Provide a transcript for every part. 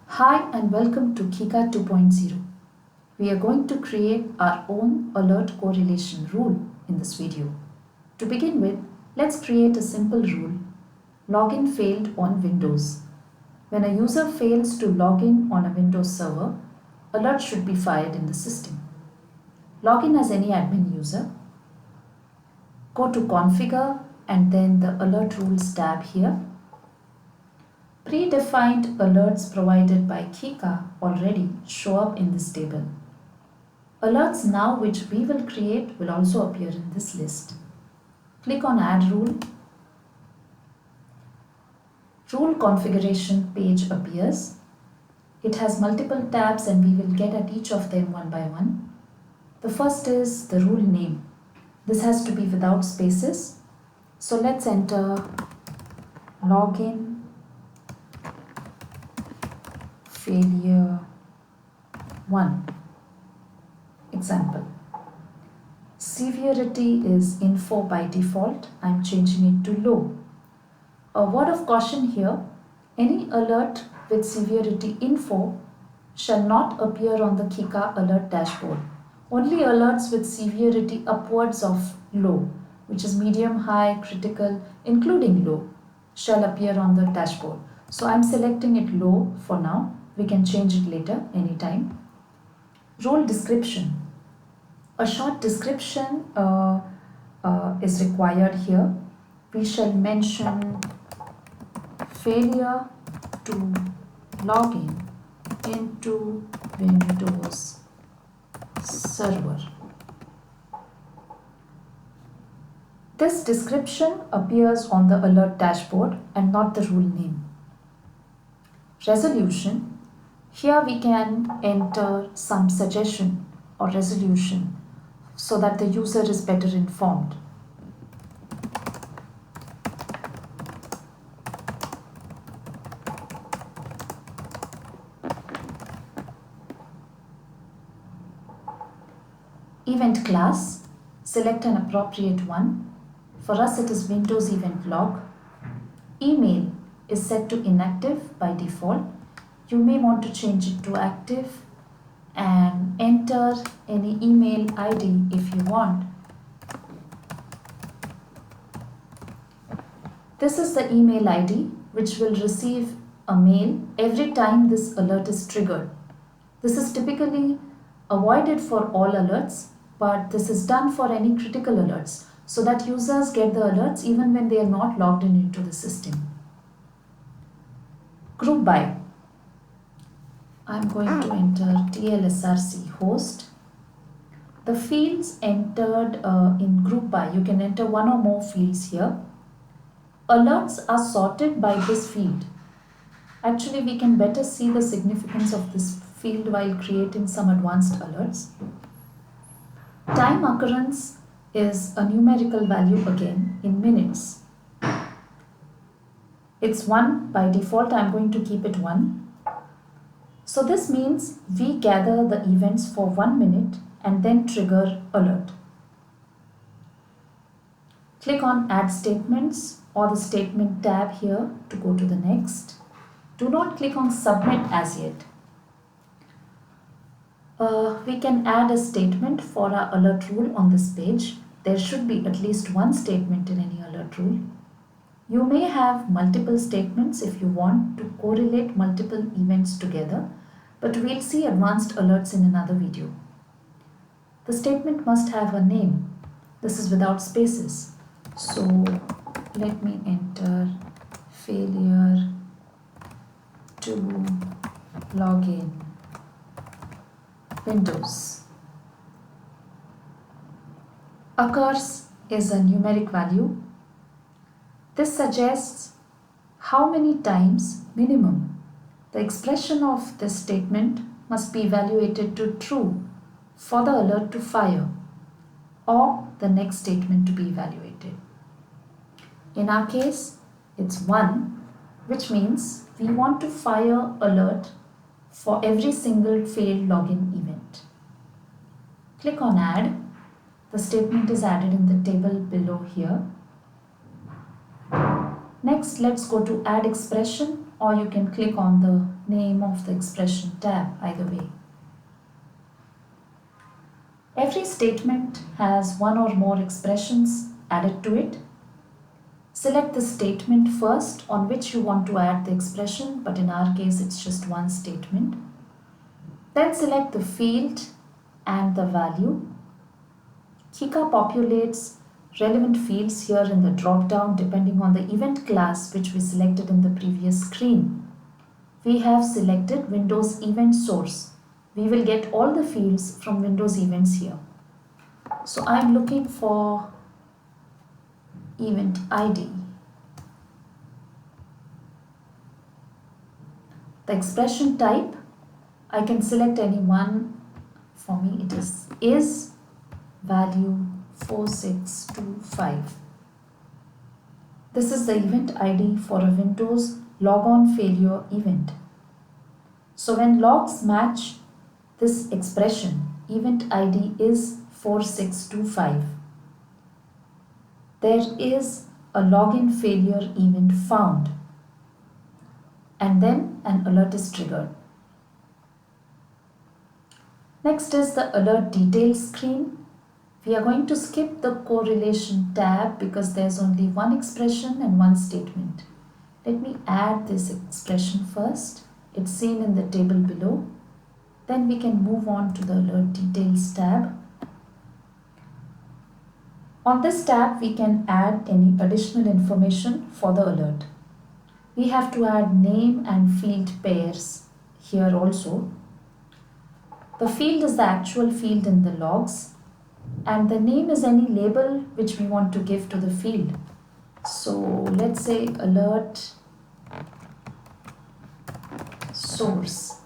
Hi and welcome to KHIKA 2.0. We are going to create our own alert correlation rule in this video. To begin with, let's create a simple rule. Login failed on Windows. When a user fails to log in on a Windows server, alert should be fired in the system. Log in as any admin user. Go to Configure and then the Alert Rules tab here. Predefined alerts provided by KHIKA already show up in this table. Alerts now which we will create will also appear in this list. Click on Add Rule. Rule configuration page appears. It has multiple tabs and we will get at each of them one by one. The first is the rule name. This has to be without spaces. So let's enter login failure 1. Example. Severity is info by default. I'm changing it to low. A word of caution here, any alert with severity info shall not appear on the KHIKA alert dashboard. Only alerts with severity upwards of low, which is medium, high, critical, including low, shall appear on the dashboard. So I'm selecting it low for now. We can change it later anytime. Rule description. A short description is required here. We shall mention failure to log in into Windows server. This description appears on the alert dashboard and not the rule name. Resolution. Here we can enter some suggestion or resolution so that the user is better informed. Event class, select an appropriate one. For us it is Windows Event Log. Email is set to inactive by default. You may want to change it to active and enter any email ID if you want. This is the email ID which will receive a mail every time this alert is triggered. This is typically avoided for all alerts, but this is done for any critical alerts so that users get the alerts even when they are not logged in into the system. Group by. I'm going to enter TLSRC host. The fields entered in group by, you can enter one or more fields here. Alerts are sorted by this field. Actually, we can better see the significance of this field while creating some advanced alerts. Time occurrence is a numerical value again in minutes. It's 1 by default. I'm going to keep it 1. So this means we gather the events for 1 minute and then trigger alert. Click on Add Statements or the Statement tab here to go to the next. Do not click on Submit as yet. We can add a statement for our alert rule on this page. There should be at least one statement in any alert rule. You may have multiple statements if you want to correlate multiple events together, but we'll see advanced alerts in another video. The statement must have a name. This is without spaces. So let me enter failure to log in Windows. Occurs is a numeric value. This suggests how many times minimum. The expression of this statement must be evaluated to true for the alert to fire or the next statement to be evaluated. In our case, it's 1, which means we want to fire alert for every single failed login event. Click on Add. The statement is added in the table below here. Next, let's go to Add Expression, or you can click on the name of the expression tab, either way. Every statement has one or more expressions added to it. Select the statement first on which you want to add the expression, but in our case it's just one statement. Then select the field and the value. KHIKA populates relevant fields here in the drop-down depending on the event class which we selected in the previous screen. We have selected Windows Event Source. We will get all the fields from Windows Events here. So I am looking for event ID. The expression type, I can select any one. For me it is value 4625. This is the event ID for a Windows logon failure event. So when logs match this expression, event ID is 4625. There is a login failure event found, and then an alert is triggered. Next is the alert details screen. We are going to skip the correlation tab because there's only one expression and one statement. Let me add this expression first. It's seen in the table below. Then we can move on to the alert details tab. On this tab, we can add any additional information for the alert. We have to add name and field pairs here also. The field is the actual field in the logs, and the name is any label which we want to give to the field. So let's say alert source,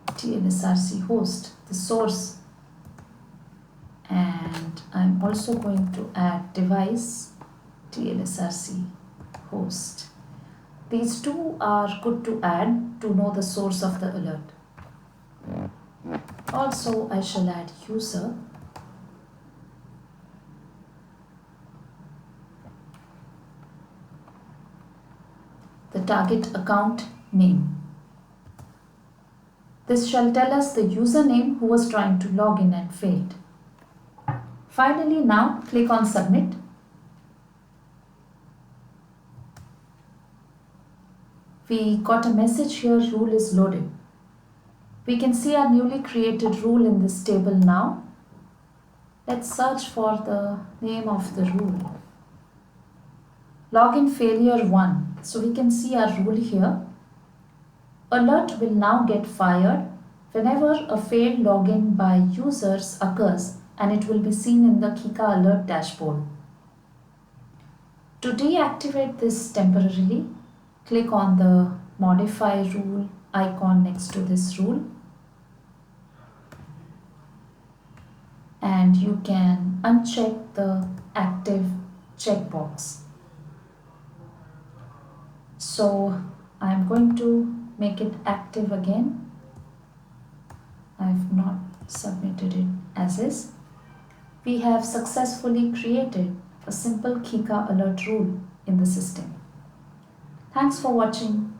TLSRC host, the source, and I'm also going to add device, TLSRC host. These two are good to add to know the source of the alert. Also, I shall add user, the target account name. This shall tell us the username who was trying to log in and failed. Finally, now click on submit. We got a message here, rule is loaded. We can see our newly created rule in this table now. Let's search for the name of the rule. Login failure 1. So we can see our rule here. Alert will now get fired whenever a failed login by users occurs, and it will be seen in the KHIKA alert dashboard. To deactivate this temporarily, click on the modify rule icon next to this rule, and you can uncheck the active checkbox. So I'm going to make it active again. I've not submitted it as is. We have successfully created a simple KHIKA alert rule in the system. Thanks for watching.